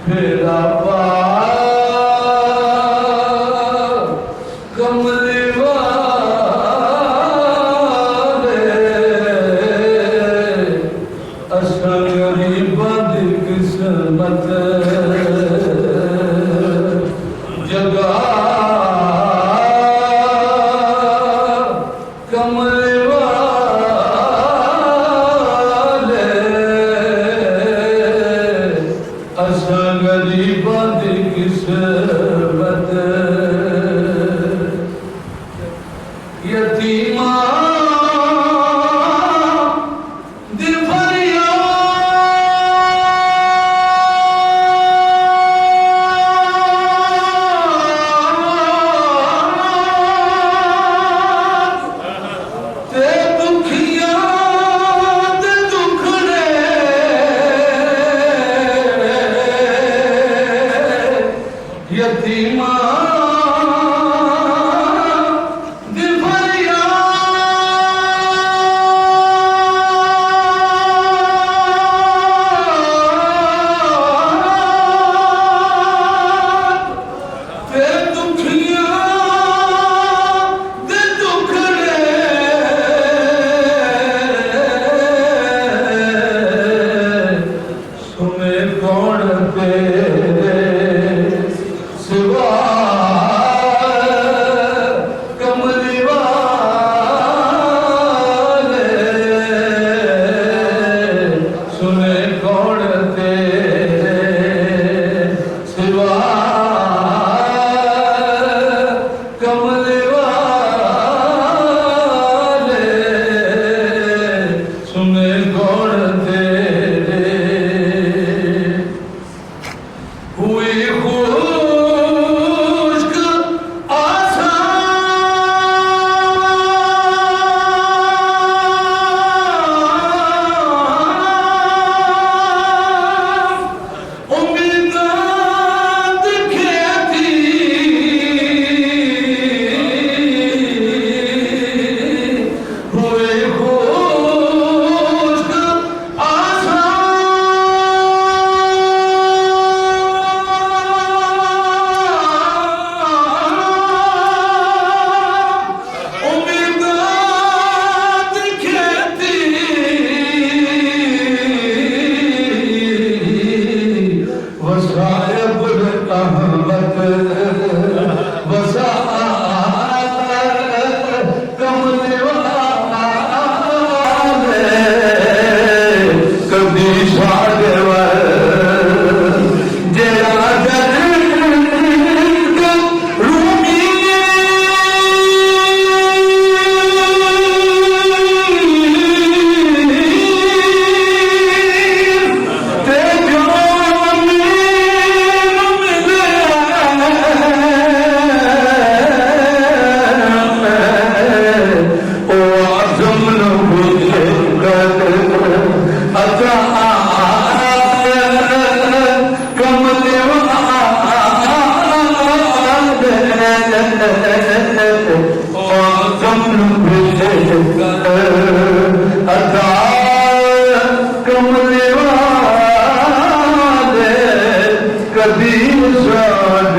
फेरा पा कमली वाले असां गरीबां दी किस्मत जगा कमली वाले असां गरीबां दी किस्मत यतीमा दी फरियाद ते दुखियां दे दुखड़े यतीमा दी फरियाद ते दुखियां दे दुखड़े सुने कौन तेरे सिवा कमली वाले सुने कौन तेरे सिवा कमली वाले सुने कौन तेरे हुई खुश्क आसान उम्मीदां दी खेती हुई खुश्क आसान उम्मीदां दी खेती वसायब अहमद वसात कमली वाले कभी सागर जरा रूमी ते कमली वाले कभी साथ